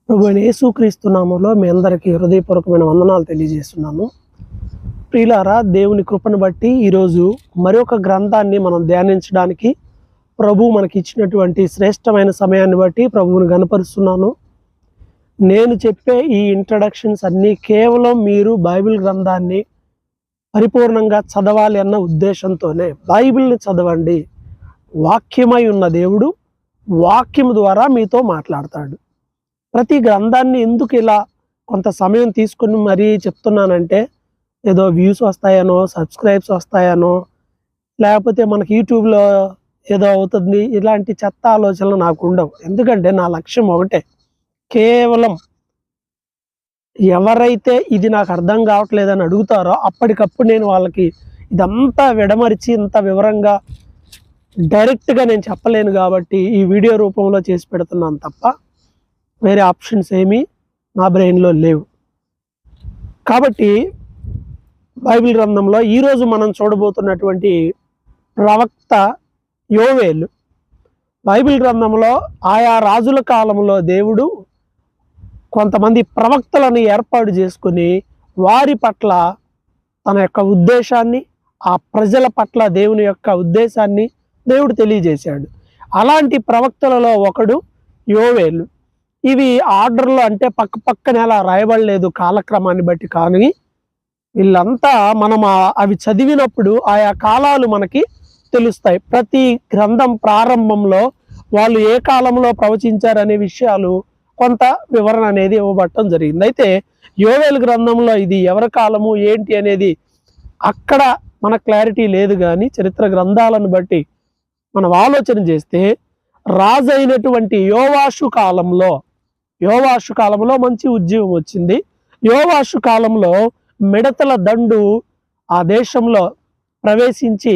ప్రభు అయిన యేసుక్రీస్తు నామములో మీ అందరికీ హృదయపూర్వకమైన వందనాలు తెలియజేస్తున్నాను. ప్రియులారా, దేవుని కృపను బట్టి ఈరోజు మరొక గ్రంథాన్ని మనం ధ్యానించడానికి ప్రభు మనకి ఇచ్చినటువంటి శ్రేష్టమైన సమయాన్ని బట్టి ప్రభువుని గణపరుస్తున్నాను. నేను చెప్పే ఈ ఇంట్రడక్షన్స్ అన్నీ కేవలం మీరు బైబిల్ గ్రంథాన్ని పరిపూర్ణంగా చదవాలి అన్న ఉద్దేశంతోనే. బైబిల్ని చదవండి. వాక్యమై ఉన్న దేవుడు వాక్యం ద్వారా మీతో మాట్లాడతాడు. ప్రతి గ్రంథాన్ని ఎందుకు ఇలా కొంత సమయం తీసుకుని మరీ చెప్తున్నానంటే, ఏదో వ్యూస్ వస్తాయనో, సబ్స్క్రైబ్స్ వస్తాయనో, లేకపోతే మనకి యూట్యూబ్లో ఏదో అవుతుంది, ఇలాంటి చెత్త ఆలోచనలు నాకు ఉండవు. ఎందుకంటే నా లక్ష్యం ఒకటే, కేవలం ఎవరైతే ఇది నాకు అర్థం కావట్లేదని అడుగుతారో అప్పటికప్పుడు నేను వాళ్ళకి ఇదంతా విడమరిచి ఇంత వివరంగా డైరెక్ట్గా నేను చెప్పలేను. కాబట్టి ఈ వీడియో రూపంలో చేసి పెడుతున్నాను తప్ప వేరే ఆప్షన్స్ ఏమీ నా బ్రెయిన్లో లేవు. కాబట్టి బైబిల్ గ్రంథంలో ఈరోజు మనం చూడబోతున్నటువంటి ప్రవక్త యోవేలు. బైబిల్ గ్రంథంలో ఆయా రాజుల కాలంలో దేవుడు కొంతమంది ప్రవక్తలను ఏర్పాటు చేసుకుని వారి పట్ల తన యొక్క ఉద్దేశాన్ని, ఆ ప్రజల పట్ల దేవుని యొక్క ఉద్దేశాన్ని దేవుడు తెలియజేశాడు. అలాంటి ప్రవక్తలలో ఒకడు యోవేలు. ఇవి ఆర్డర్లో అంటే పక్కనే అలా రాయబడలేదు కాలక్రమాన్ని బట్టి, కానీ వీళ్ళంతా మనం అవి చదివినప్పుడు ఆయా కాలాలు మనకి తెలుస్తాయి. ప్రతి గ్రంథం ప్రారంభంలో వాళ్ళు ఏ కాలంలో ప్రవచించారనే విషయాలు కొంత వివరణ అనేది ఇవ్వబడటం జరిగింది. అయితే యోవేలు గ్రంథంలో ఇది ఎవరి కాలము ఏంటి అనేది అక్కడ మన క్లారిటీ లేదు. కానీ చరిత్ర గ్రంథాలను బట్టి మనం ఆలోచన చేస్తే రాజు అయినటువంటి యోవాషు కాలంలో మంచి ఉద్యమం వచ్చింది. యోవాషు కాలంలో మిడతల దండు ఆ దేశంలో ప్రవేశించి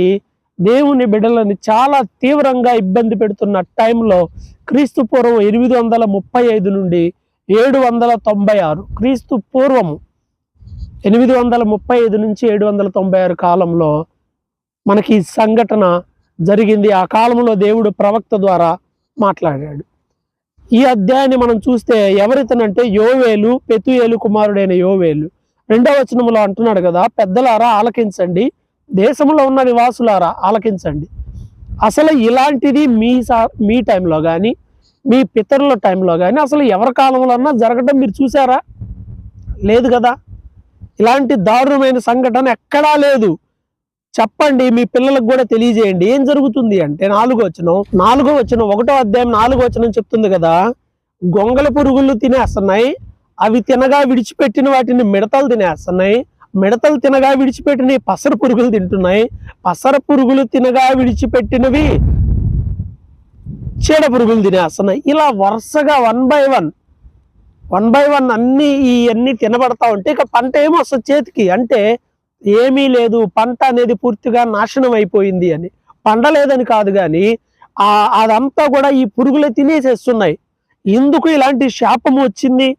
దేవుని బిడ్డలని చాలా తీవ్రంగా ఇబ్బంది పెడుతున్న టైంలో క్రీస్తు పూర్వం 835 నుండి 796, క్రీస్తు పూర్వము 835 నుంచి 796 కాలంలో మనకి ఈ సంఘటన జరిగింది. ఆ కాలంలో దేవుడు ప్రవక్త ద్వారా మాట్లాడాడు. ఈ అధ్యాయాన్ని మనం చూస్తే ఎవరితనంటే యోవేలు, పెతుయేలు కుమారుడైన యోవేలు. 2వ వచనంలో అంటున్నాడు కదా, పెద్దలారా ఆలకించండి, దేశంలో ఉన్న నివాసులారా ఆలకించండి. అసలు ఇలాంటిది మీ టైంలో కానీ మీ పితరుల టైంలో కానీ అసలు ఎవరి కాలంలో అన్నా జరగడం మీరు చూసారా? లేదు కదా. ఇలాంటి దారుణమైన సంఘటన ఎక్కడా లేదు. చెప్పండి, మీ పిల్లలకు కూడా తెలియజేయండి. ఏం జరుగుతుంది అంటే 4వ వచనం 1వ అధ్యాయం 4వ వచనం చెప్తుంది కదా, గొంగళ పురుగులు తినేస్తున్నాయి, అవి తినగా విడిచిపెట్టిన వాటిని మిడతలు తినేస్తున్నాయి, మిడతలు తినగా విడిచిపెట్టిన పసర పురుగులు తింటున్నాయి, పసర పురుగులు తినగా విడిచిపెట్టినవి చీడ పురుగులు తినేస్తున్నాయి. ఇలా వరుసగా వన్ బై వన్ ఇవన్నీ తినబడతా ఉంటే ఇక పంట ఏమో వస్తుంది చేతికి. అంటే ఏమీ లేదు, పంట అనేది పూర్తిగా నాశనం అయిపోయింది అని. పండలేదని కాదు, కానీ అదంతా కూడా ఈ పురుగులే తినేసేస్తున్నాయి. ఎందుకు ఇలాంటి శాపం వచ్చింది?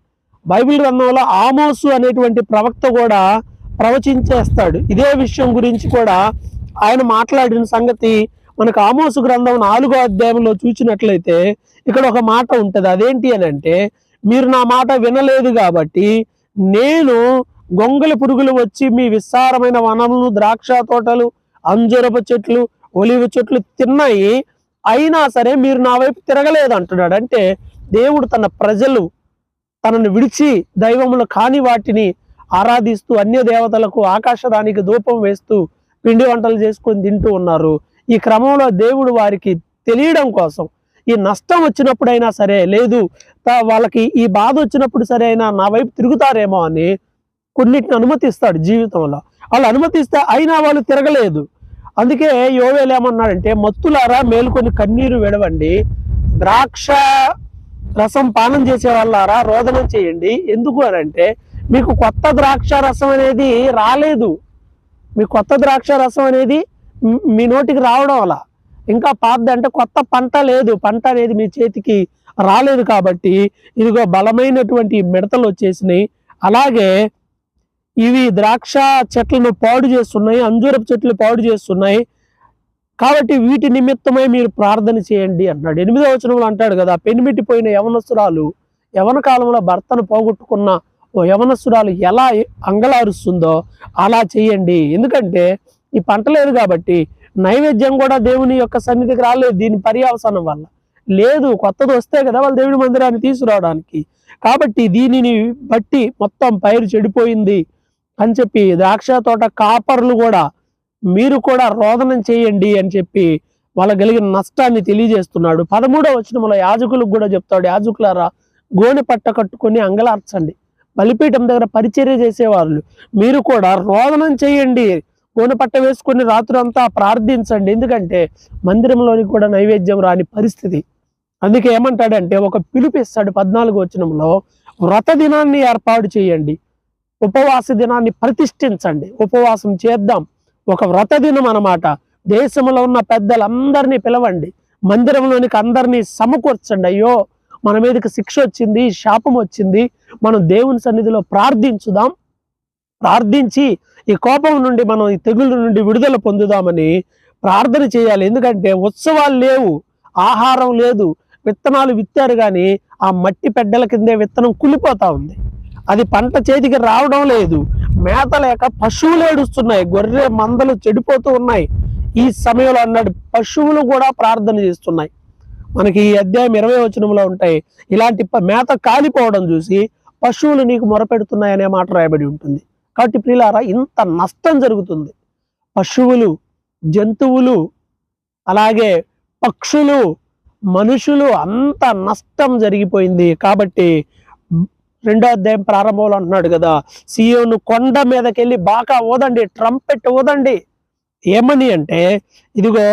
బైబిల్ గ్రంథంలో ఆమోసు అనేటువంటి ప్రవక్త కూడా ప్రవచించేస్తాడు. ఇదే విషయం గురించి కూడా ఆయన మాట్లాడిన సంగతి మనకు ఆమోసు గ్రంథం 4వ అధ్యాయంలో చూసినట్లయితే ఇక్కడ ఒక మాట ఉంటుంది. అదేంటి అని అంటే, మీరు నా మాట వినలేదు కాబట్టి నేను గొంగళి పురుగులు వచ్చి మీ విస్తారమైన వనములు, ద్రాక్ష తోటలు, అంజూరపు చెట్లు, ఒలివ చెట్లు తిన్నాయి, అయినా సరే మీరు నా వైపు తిరగలేదు అంటున్నాడు. అంటే దేవుడు తన ప్రజలు తనను విడిచి దైవములు కాని వాటిని ఆరాధిస్తూ అన్య దేవతలకు ఆకాశరానికి ధూపం వేస్తూ పిండి వంటలు చేసుకొని తింటూ ఉన్నారు. ఈ క్రమంలో దేవుడు వారికి తెలియడం కోసం ఈ నష్టం వచ్చినప్పుడైనా సరే, లేదు వాళ్ళకి ఈ బాధ వచ్చినప్పుడు సరే అయినా నా వైపు తిరుగుతారేమో అని కొన్నిటిని అనుమతిస్తాడు జీవితంలో. వాళ్ళు అనుమతిస్తే అయినా వాళ్ళు తిరగలేదు. అందుకే యోవేలు ఏమన్నాడంటే, మత్తులారా మేలుకొని కన్నీరు విడవండి, ద్రాక్ష రసం పానం చేసే వాళ్ళారా రోదనం చేయండి. ఎందుకు అని అంటే, మీకు కొత్త ద్రాక్ష రసం అనేది రాలేదు. మీ కొత్త ద్రాక్ష రసం అనేది మీ నోటికి రావడం వల్ల ఇంకా పాతది, అంటే కొత్త పంట లేదు, పంట అనేది మీ చేతికి రాలేదు. కాబట్టి ఇదిగో బలమైనటువంటి మిడతలు వచ్చేసినాయి. అలాగే ఇవి ద్రాక్ష చెట్లను పాడు చేస్తున్నాయి, అంజూరపు చెట్లు పాడు చేస్తున్నాయి. కాబట్టి వీటి నిమిత్తమై మీరు ప్రార్థన చేయండి అన్నాడు. 8వ వచనంలో అంటాడు కదా, పెనిమిటిపోయిన యవనస్తురాలు యవన కాలంలో భర్తను పోగొట్టుకున్న ఓ యవనస్తురాలు ఎలా అంగలారుస్తుందో అలా చేయండి. ఎందుకంటే ఈ పంట లేదు కాబట్టి నైవేద్యం కూడా దేవుని యొక్క సన్నిధికి రాలేదు దీని పర్యవసానం వల్ల. లేదు, కొత్తది వస్తే కదా వాళ్ళు దేవుడి మందిరాన్ని తీసుకురావడానికి. కాబట్టి దీనిని బట్టి మొత్తం పైరు చెడిపోయింది అని చెప్పి ద్రాక్ష తోట కాపర్లు కూడా మీరు కూడా రోదనం చేయండి అని చెప్పి వాళ్ళ కలిగిన నష్టాన్ని తెలియజేస్తున్నాడు. 13వ వచనంలో యాజకులకు కూడా చెప్తాడు, యాజకులారా గోనె పట్ట కట్టుకొని అంగలార్చండి. బలిపీఠం దగ్గర పరిచర్య చేసేవాళ్ళు మీరు కూడా రోదనం చేయండి, గోనె పట్ట వేసుకొని రాత్రంతా ప్రార్థించండి. ఎందుకంటే మందిరంలోనికి కూడా నైవేద్యం రాని పరిస్థితి. అందుకే ఏమంటాడంటే ఒక పిలుపిస్తాడు 14వ వచనంలో, వ్రత దినాన్ని ఏర్పాటు చేయండి, ఉపవాస దినాన్ని ప్రతిష్ఠించండి. ఉపవాసం చేద్దాం, ఒక వ్రత దినం అన్నమాట. దేశంలో ఉన్న పెద్దలందరినీ పిలవండి, మందిరంలోనికి అందరినీ సమకూర్చండి. అయ్యో మన మీదకి శిక్ష వచ్చింది, శాపం వచ్చింది, మనం దేవుని సన్నిధిలో ప్రార్థించుదాం, ప్రార్థించి ఈ కోపం నుండి మనం ఈ తెగుళ్ళ నుండి విడుదల పొందుదామని ప్రార్థన చేయాలి. ఎందుకంటే ఉత్సవాలు లేవు, ఆహారం లేదు, విత్తనాలు విత్తారు కానీ ఆ మట్టి పెడ్డల కిందే విత్తనం కులిపోతా ఉంది, అది పంట చేతికి రావడం లేదు, మేత లేక పశువులు ఏడుస్తున్నాయి, గొర్రె మందలు చెడిపోతూ ఉన్నాయి. ఈ సమయంలో అన్నాడు పశువులు కూడా ప్రార్థన చేస్తున్నాయి. మనకి ఈ అధ్యాయం 20వ వచనంలో ఉంటాయి, ఇలాంటి మేత కాలిపోవడం చూసి పశువులు నీకు మొరపెడుతున్నాయి అనే మాట రాయబడి ఉంటుంది. కాబట్టి ప్రియులారా ఇంత నష్టం జరుగుతుంది, పశువులు, జంతువులు, అలాగే పక్షులు, మనుషులు, అంత నష్టం జరిగిపోయింది. కాబట్టి 2వ అధ్యాయం ప్రారంభంలో అంటున్నాడు కదా, సియోను కొండ మీదకెళ్ళి బాగా ఊదండి, ట్రంపెట్ ఊదండి. ఏమని అంటే ఇదిగో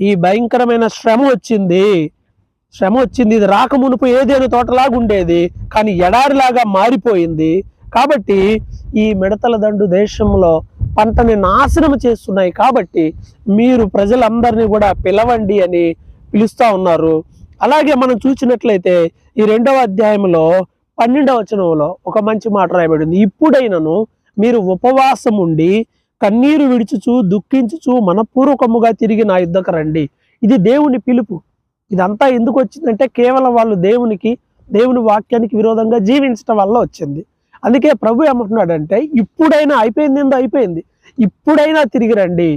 ఈ భయంకరమైన శ్రమ వచ్చింది, ఇది రాకమునుపు ఏదేను తోటలాగా ఉండేది కానీ ఎడారిలాగా మారిపోయింది. కాబట్టి ఈ మిడతల దండు దేశంలో పంటని నాశనం చేస్తున్నాయి. కాబట్టి మీరు ప్రజలందరినీ కూడా పిలవండి అని పిలుస్తా ఉన్నారు. అలాగే మనం చూసినట్లయితే ఈ 2వ అధ్యాయంలో 12వ వచనంలో ఒక మంచి మాట రాయబడింది, ఇప్పుడైనను మీరు ఉపవాసం ఉండి కన్నీరు విడుచుచు దుఃఖించుచు మనపూర్వకముగా తిరిగి నా యుద్ధకు రండి. ఇది దేవుని పిలుపు. ఇదంతా ఎందుకు వచ్చిందంటే కేవలం వాళ్ళు దేవుని వాక్యానికి విరోధంగా జీవించడం వల్ల వచ్చింది. అందుకే ప్రభు ఏమంటున్నాడంటే ఇప్పుడైనా అయిపోయింది, ఇప్పుడైనా తిరిగి రండి,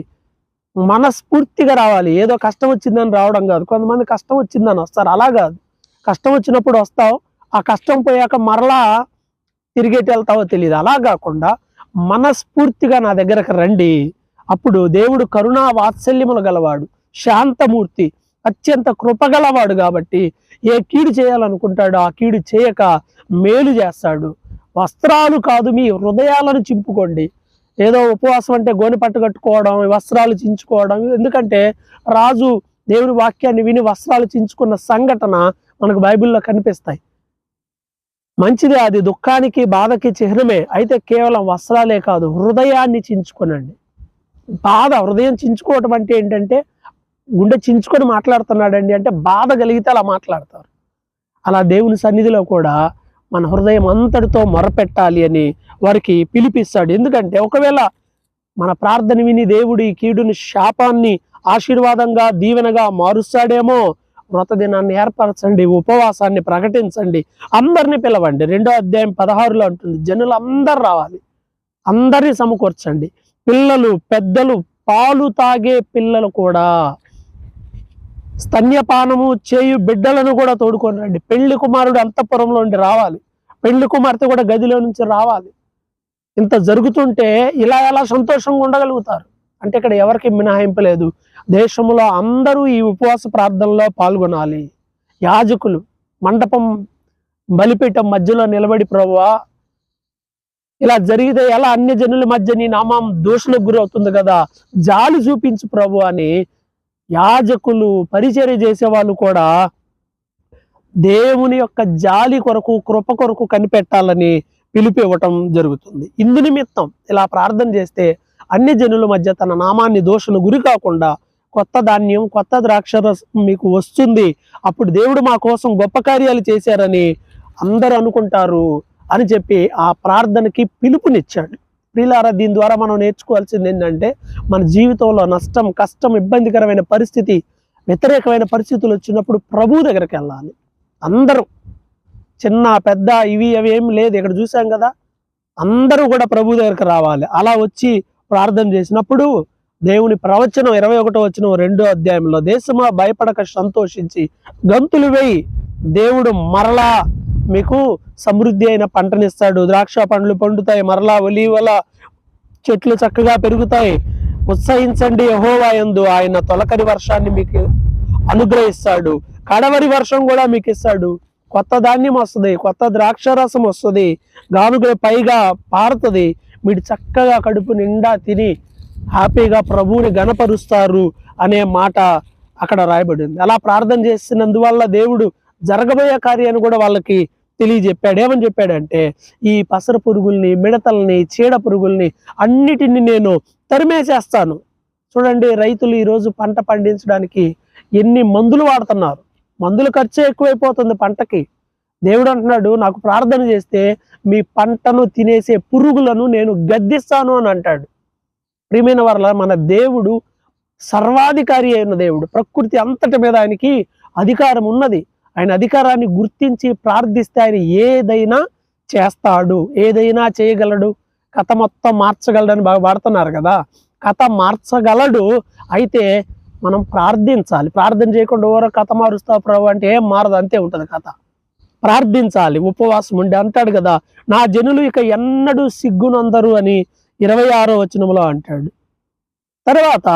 మనస్ఫూర్తిగా రావాలి. ఏదో కష్టం వచ్చిందని రావడం కాదు. కొంతమంది కష్టం వచ్చిందని వస్తారు, అలా కాదు. కష్టం వచ్చినప్పుడు వస్తావు, ఆ కష్టం పోయాక మరలా తిరిగేటి వెళ్తావో తెలియదు. అలా కాకుండా మనస్ఫూర్తిగా నా దగ్గరకు రండి. అప్పుడు దేవుడు కరుణా వాత్సల్యములు గలవాడు, శాంతమూర్తి, అత్యంత కృపగలవాడు. కాబట్టి ఏ కీడు చేయాలనుకుంటాడో ఆ కీడు చేయక మేలు చేస్తాడు. వస్త్రాలు కాదు మీ హృదయాలను చింపుకోండి. ఏదో ఉపవాసం అంటే గోనె పట్టు కట్టుకోవడం, వస్త్రాలు చించుకోవడం. ఎందుకంటే రాజు దేవుని వాక్యాన్ని విని వస్త్రాలు చించుకున్న సంఘటన మనకు బైబిల్లో కనిపిస్తాయి. మంచిదే, అది దుఃఖానికి బాధకి చిహ్నమే. అయితే కేవలం వస్త్రాలే కాదు, హృదయాన్ని చించుకోనండి. హృదయం చించుకోవటం అంటే ఏంటంటే గుండె చించుకొని మాట్లాడుతున్నాడండి అంటే బాధ కలిగితే అలా మాట్లాడతారు. అలా దేవుని సన్నిధిలో కూడా మన హృదయం అంతటితో మొరపెట్టాలి అని వారికి పిలిపిస్తాడు. ఎందుకంటే ఒకవేళ మన ప్రార్థన విని దేవుడు ఈ కీడుని, శాపాన్ని ఆశీర్వాదంగా, దీవెనగా మారుస్తాడేమో. వ్రత దినాన్ని ఏర్పరచండి, ఉపవాసాన్ని ప్రకటించండి, అందరినీ పిలవండి. 2వ అధ్యాయం 16లో అంటుంది, జనులు అందరు రావాలి, అందరినీ సమకూర్చండి, పిల్లలు, పెద్దలు, పాలు తాగే పిల్లలు కూడా, స్తన్యపానము చేయు బిడ్డలను కూడా తోడుకొని రండి. పెళ్లి కుమారుడు అంతఃపురంలో నుండి రావాలి, పెళ్లి కుమార్తె కూడా గదిలో నుంచి రావాలి. ఇంత జరుగుతుంటే ఇలా ఎలా సంతోషంగా ఉండగలుగుతారు అంటే ఇక్కడ ఎవరికి మినహాయింపు లేదు. దేశంలో అందరూ ఈ ఉపవాస ప్రార్థనలో పాల్గొనాలి. యాజకులు మండపం, బలిపీఠం మధ్యలో నిలబడి, ప్రభువా ఇలా జరిగితే ఎలా అన్య జనుల మధ్య నీ నామం దూషణకు గురవుతుంది కదా, జాలి చూపించు ప్రభు అని యాజకులు, పరిచర్య చేసేవాళ్ళు కూడా దేవుని యొక్క జాలి కొరకు, కృప కొరకు కనిపెట్టాలని పిలుపు ఇవ్వటం జరుగుతుంది. ఇందు నిమిత్తం ఇలా ప్రార్థన చేస్తే అన్ని జనుల మధ్య తన నామాన్ని దోషణ గురి కాకుండా కొత్త ధాన్యం, కొత్త ద్రాక్షరసం మీకు వస్తుంది. అప్పుడు దేవుడు మా కోసం గొప్ప కార్యాలు చేశారని అందరూ అనుకుంటారు అని చెప్పి ఆ ప్రార్థనకి పిలుపునిచ్చాడు. ప్రియులారా, దీని ద్వారా మనం నేర్చుకోవాల్సింది ఏంటంటే మన జీవితంలో నష్టం, కష్టం, ఇబ్బందికరమైన పరిస్థితి, వ్యతిరేకమైన పరిస్థితులు వచ్చినప్పుడు ప్రభు దగ్గరికి వెళ్ళాలి. అందరూ చిన్న పెద్ద ఇవి అవి ఏం లేదు. ఇక్కడ చూసాం కదా, అందరూ కూడా ప్రభు దగ్గరకు రావాలి. అలా వచ్చి ప్రార్థన చేసినప్పుడు దేవుని ప్రవచనం 21వ వచనం 2వ అధ్యాయంలో, దేశమా భయపడక సంతోషించి గంతులు వేయి, దేవుడు మరలా మీకు సమృద్ధి అయిన పంటనిస్తాడు, ద్రాక్ష పండ్లు పండుతాయి, మరలా ఒలీవల చెట్లు చక్కగా పెరుగుతాయి, ఉత్సహించండి యెహోవా యందు, ఆయన తొలకరి వర్షాన్ని మీకు అనుగ్రహిస్తాడు, కడవరి వర్షం కూడా మీకు ఇస్తాడు, కొత్త ధాన్యం వస్తుంది, కొత్త ద్రాక్ష రసం వస్తుంది, గానుగ పైగా పారుతుంది, మీరు చక్కగా కడుపు నిండా తిని హ్యాపీగా ప్రభువుని గణపరుస్తారు అనే మాట అక్కడ రాయబడింది. అలా ప్రార్థన చేసినందువల్ల దేవుడు జరగబోయే కార్యాన్ని కూడా వాళ్ళకి తెలియజెప్పాడు. ఏమని చెప్పాడంటే, ఈ పసర పురుగుల్ని, మిడతల్ని, చీడ పురుగుల్ని అన్నిటిని నేను తరిమేసేస్తాను. చూడండి, రైతులు ఈరోజు పంట పండించడానికి ఎన్ని మందులు వాడుతున్నారు. మందుల ఖర్చు ఎక్కువైపోతుంది పంటకి. దేవుడు అంటున్నాడు, నాకు ప్రార్థన చేస్తే మీ పంటను తినేసే పురుగులను నేను గద్దిస్తాను అని అంటాడు. ప్రియమైన వారలా, మన దేవుడు సర్వాధికారి అయిన దేవుడు. ప్రకృతి అంతటి మీద ఆయనకి అధికారం ఉన్నది. ఆయన అధికారాన్ని గుర్తించి ప్రార్థిస్తే ఆయన ఏదైనా చేస్తాడు, ఏదైనా చేయగలడు, కథ మొత్తం మార్చగలడని బాగా వాడుతున్నారు కదా. కథ మార్చగలడు, అయితే మనం ప్రార్థించాలి. ప్రార్థన చేయకుండా ఎవరో కథ మారుస్తావు ప్రభు అంటే ఏం మారదు, అంతే ఉంటుంది కథ. ప్రార్థించాలి, ఉపవాసం ఉండి అంటాడు కదా, నా జనులు ఇక ఎన్నడూ సిగ్గునందరు అని 26వ వచనంలో అంటాడు. తర్వాత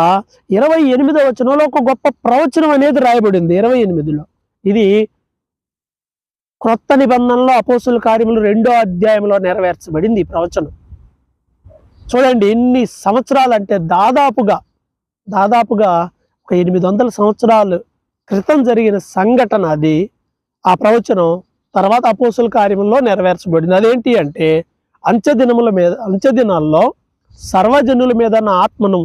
28వ వచనంలో ఒక గొప్ప ప్రవచనం అనేది రాయబడింది 28లో. ఇది క్రొత్త నిబంధనలో అపోస్తుల కార్యములు 2వ అధ్యాయంలో నెరవేర్చబడింది ఈ ప్రవచనం. చూడండి ఎన్ని సంవత్సరాలు అంటే, దాదాపుగా ఒక 800 సంవత్సరాలు క్రితం జరిగిన సంఘటన అది. ఆ ప్రవచనం తర్వాత అపోస్తుల కార్యముల్లో నెరవేర్చబడింది. అదేంటి అంటే, అంచెదినాల్లో సర్వజనుల మీద నా ఆత్మను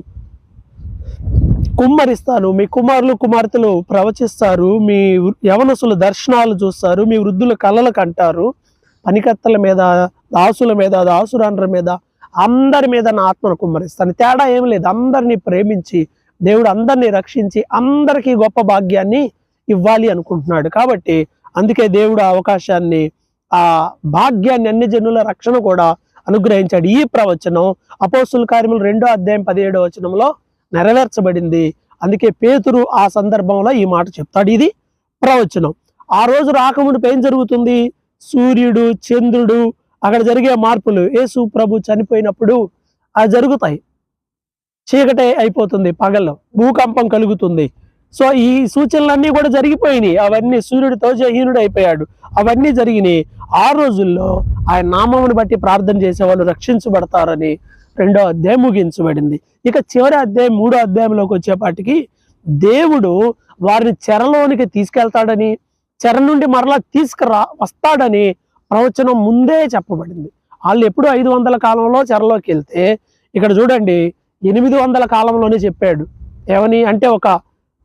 కుమ్మరిస్తాను, మీ కుమారులు కుమార్తెలు ప్రవచిస్తారు, మీ యవనసులు దర్శనాలు చూస్తారు, మీ వృద్ధులు కలలు కంటారు, పనికత్తల మీద, దాసుల మీద, దాసురాండ్ర మీద, అందరి మీద నా ఆత్మను కుమ్మరిస్తాను. తేడా ఏం లేదు, అందరినీ ప్రేమించి దేవుడు అందరినీ రక్షించి అందరికీ గొప్ప భాగ్యాన్ని ఇవ్వాలి అనుకుంటున్నాడు. కాబట్టి అందుకే దేవుడు ఆ అవకాశాన్ని, ఆ భాగ్యాన్ని, అన్ని జనుల రక్షణ కూడా అనుగ్రహించాడు. ఈ ప్రవచనం అపోస్తుల కార్యములు 2వ అధ్యాయం 17వ వచనంలో నెరవేర్చబడింది. అందుకే పేతురు ఆ సందర్భంలో ఈ మాట చెప్తాడు. ఇది ప్రవచనం. ఆ రోజు రాకముందు ఏం జరుగుతుంది? సూర్యుడు, చంద్రుడు, అక్కడ జరిగే మార్పులు, యేసు ప్రభు చనిపోయినప్పుడు అవి జరుగుతాయి. చీకటి అయిపోతుంది, పగల్లో భూకంపం కలుగుతుంది. సో ఈ సూచనలన్నీ కూడా జరిగిపోయినాయి. అవన్నీ, సూర్యుడు తేజహీనుడు అయిపోయాడు, అవన్నీ జరిగినాయి. ఆ రోజుల్లో ఆయన నామమును బట్టి ప్రార్థన చేసేవాళ్ళు రక్షించబడతారని 2వ అధ్యాయం ముగించబడింది. ఇక చివరి అధ్యాయం 3వ అధ్యాయంలోకి వచ్చేపాటికి దేవుడు వారిని చెరలోనికి తీసుకెళ్తాడని, చెర నుండి మరలా వస్తాడని ప్రవచనం ముందే చెప్పబడింది. వాళ్ళు ఎప్పుడు 500 కాలంలో చెరలోకి వెళ్తే, ఇక్కడ చూడండి 800 కాలంలోనే చెప్పాడు. ఏమని అంటే, ఒక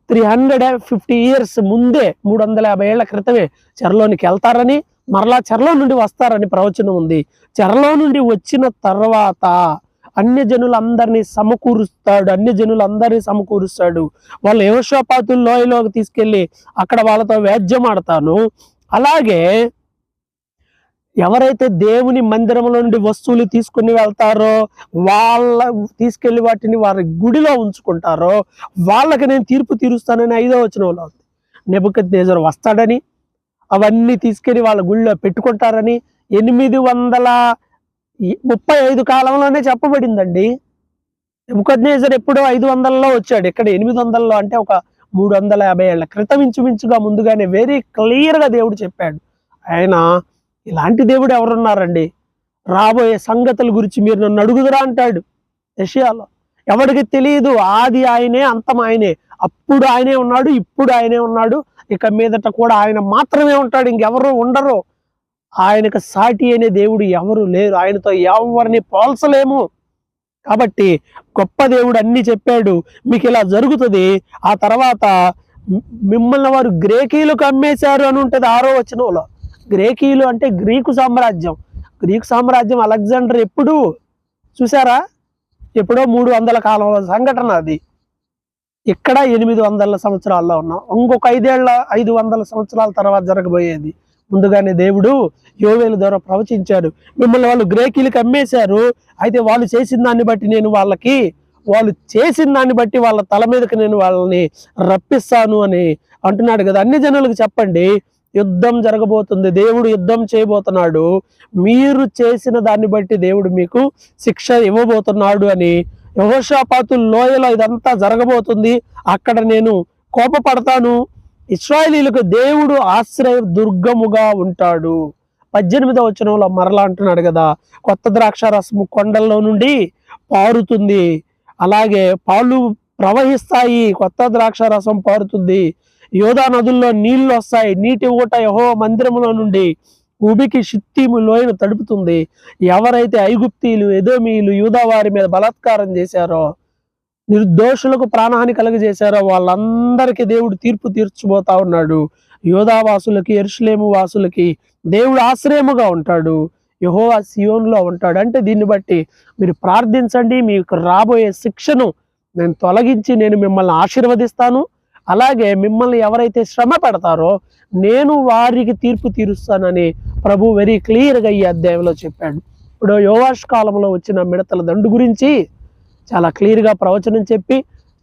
350 years ముందే, 350 ఏళ్ల క్రితమే చెరలోనికి వెళ్తారని, మరలా చెరలో నుండి వస్తారని ప్రవచనం ఉంది. చెరలో నుండి వచ్చిన తర్వాత అన్యజనులందరినీ సమకూరుస్తాడు. వాళ్ళు యెహోషాపాతు లోయలోకి తీసుకెళ్ళి అక్కడ వాళ్ళతో వేద్యం ఆడతాను. అలాగే ఎవరైతే దేవుని మందిరంలో నుండి వస్తువులు తీసుకుని వెళ్తారో, తీసుకెళ్లి వాటిని వారి గుడిలో ఉంచుకుంటారో, వాళ్ళకి నేను తీర్పు తీరుస్తానని 5వ వచనంలో ఉంది. నెబుకద్నెజరు వస్తాడని, అవన్నీ తీసుకెళ్లి వాళ్ళ గుడిలో పెట్టుకుంటారని 835 కాలంలోనే చెప్పబడిందండి. నెబుకద్నెజరు ఎప్పుడో 500లో వచ్చాడు, ఇక్కడ 800లో, అంటే ఒక 350 ఏళ్ల క్రితం ఇంచుమించుగా ముందుగానే వెరీ క్లియర్గా దేవుడు చెప్పాడు. ఆయన ఇలాంటి దేవుడు ఎవరున్నారండి? రాబోయే సంగతుల గురించి మీరు నన్ను అడుగుదురా అంటాడు యెషయాలో. ఎవరికి తెలియదు, ఆది ఆయనే, అంతం ఆయనే. అప్పుడు ఆయనే ఉన్నాడు, ఇప్పుడు ఆయనే ఉన్నాడు, ఇక మీదట కూడా ఆయన మాత్రమే ఉంటాడు, ఇంకెవరు ఉండరు. ఆయనకు సాటి అనే దేవుడు ఎవరు లేరు, ఆయనతో ఎవరిని పోల్చలేము. కాబట్టి గొప్ప దేవుడు అన్ని చెప్పాడు, మీకు ఇలా జరుగుతుంది. ఆ తర్వాత మిమ్మల్ని వారు గ్రీకులకు అమ్మేశారు అని ఉంటుంది 6వ వచనంలో. గ్రీకులు అంటే గ్రీకు సామ్రాజ్యం. అలెగ్జాండర్ ఎప్పుడు చూసారా? ఎప్పుడో 300 కాలంలో సంఘటన అది. ఇక్కడ 800 సంవత్సరాల్లో ఉన్నాం. ఇంకొక 500 సంవత్సరాల తర్వాత జరగబోయేది ముందుగానే దేవుడు యోవేలు ద్వారా ప్రవచించాడు. మిమ్మల్ని వాళ్ళు గ్రేకీలకు అమ్మేశారు, అయితే వాళ్ళు చేసిన దాన్ని బట్టి నేను వాళ్ళు చేసిన దాన్ని బట్టి వాళ్ళ తల మీదకి నేను వాళ్ళని రప్పిస్తాను అని అంటున్నాడు కదా. అన్ని జనులకు చెప్పండి, యుద్ధం జరగబోతుంది, దేవుడు యుద్ధం చేయబోతున్నాడు, మీరు చేసిన దాన్ని బట్టి దేవుడు మీకు శిక్ష ఇవ్వబోతున్నాడు అని. యెహోషాపాతు లోయలో ఇదంతా జరగబోతుంది, అక్కడ నేను కోపపడతాను, ఇశ్రాయేలీయులకు దేవుడు ఆశ్రయ దుర్గముగా ఉంటాడు. 18వ వచనంలో మరలా అంటున్నాడు కదా, కొత్త ద్రాక్షారసము కొండల్లో నుండి పారుతుంది, అలాగే పాలు ప్రవహిస్తాయి, కొత్త ద్రాక్షారసం పారుతుంది, యోదా నదుల్లో నీళ్లు వస్తాయి, నీటి ఊట యెహోవా మందిరములో నుండి ఉబికి షిత్తీము లోయను తడుపుతుంది. ఎవరైతే ఐగుప్తీయులు, ఎదోమీయులు యూదా వారి మీద బలాత్కారం చేశారో, నిర్దోషులకు ప్రాణహాని కలుగజేశారో వాళ్ళందరికీ దేవుడు తీర్పు తీర్చబోతా ఉన్నాడు. యోధావాసులకి, యెరూషలేము వాసులకి దేవుడు ఆశ్రయముగా ఉంటాడు, యెహోవా సియోనులో ఉంటాడు. అంటే దీన్ని బట్టి మీరు ప్రార్థించండి, మీకు రాబోయే శిక్షను నేను తొలగించి నేను మిమ్మల్ని ఆశీర్వదిస్తాను, అలాగే మిమ్మల్ని ఎవరైతే శ్రమ పెడతారో నేను వారికి తీర్పు తీరుస్తానని ప్రభు వెరీ క్లియర్గా ఈ అధ్యాయంలో చెప్పాడు. ఇప్పుడు యోవాష్ కాలంలో వచ్చిన మిడతల దండు గురించి చాలా క్లియర్గా ప్రవచనం చెప్పి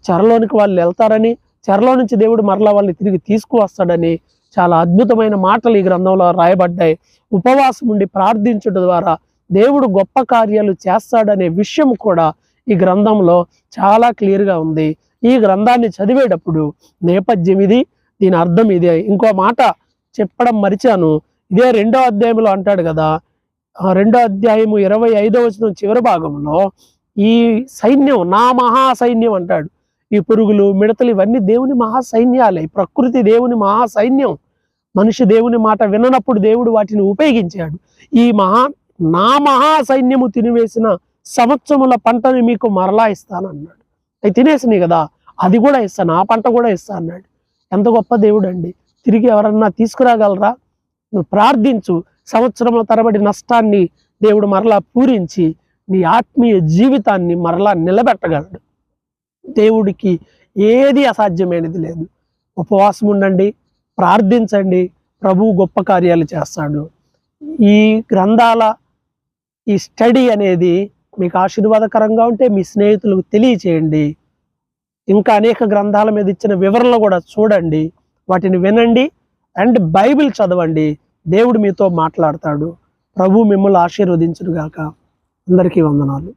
చెరలోనికి వాళ్ళు వెళ్తారని, చెరలో నుంచి దేవుడు మరలా వాళ్ళని తిరిగి తీసుకువస్తాడని చాలా అద్భుతమైన మాటలు ఈ గ్రంథంలో రాయబడ్డాయి. ఉపవాసం ఉండి ప్రార్థించడం ద్వారా దేవుడు గొప్ప కార్యాలు చేస్తాడనే విషయం కూడా ఈ గ్రంథంలో చాలా క్లియర్గా ఉంది. ఈ గ్రంథాన్ని చదివేటప్పుడు నేపథ్యం ఇది, దీని అర్థం ఇదే. ఇంకో మాట చెప్పడం మరిచాను, ఇదే 2వ అధ్యాయంలో అంటాడు కదా, 2వ అధ్యాయము 25వ వచనం చివరి భాగంలో ఈ సైన్యం నా మహాసైన్యం అంటాడు. ఈ పురుగులు, మిడతలు ఇవన్నీ దేవుని మహాసైన్యాలే, ప్రకృతి దేవుని మహాసైన్యం. మనిషి దేవుని మాట విననప్పుడు దేవుడు వాటిని ఉపయోగించాడు. ఈ నా మహాసైన్యము తినివేసిన సంవత్సరముల పంటని మీకు మరలా ఇస్తాను అన్నాడు. అవి తినేసినాయి కదా, అది కూడా ఇస్తాను, ఆ పంట కూడా ఇస్తాను అన్నాడు. ఎంత గొప్ప దేవుడు అండి. తిరిగి ఎవరన్నా తీసుకురాగలరా? నువ్వు ప్రార్థించు, సంవత్సరముల తరబడి నష్టాన్ని దేవుడు మరలా పూరించి నీ ఆత్మీయ జీవితాన్ని మరలా నిలబెట్టగలడు. దేవుడికి ఏది అసాధ్యమైనది లేదు. ఉపవాసం ఉండండి, ప్రార్థించండి, ప్రభువు గొప్ప కార్యాలు చేస్తాడు. ఈ గ్రంథాల ఈ స్టడీ అనేది మీకు ఆశీర్వాదకరంగా ఉంటే మీ స్నేహితులకు తెలియచేయండి. ఇంకా అనేక గ్రంథాల మీద ఇచ్చిన వివరణలు కూడా చూడండి, వాటిని వినండి అండ్ బైబిల్ చదవండి. దేవుడు మీతో మాట్లాడతాడు. ప్రభు మిమ్మల్ని ఆశీర్వదించును గాక. అందరికీ వందనాలు.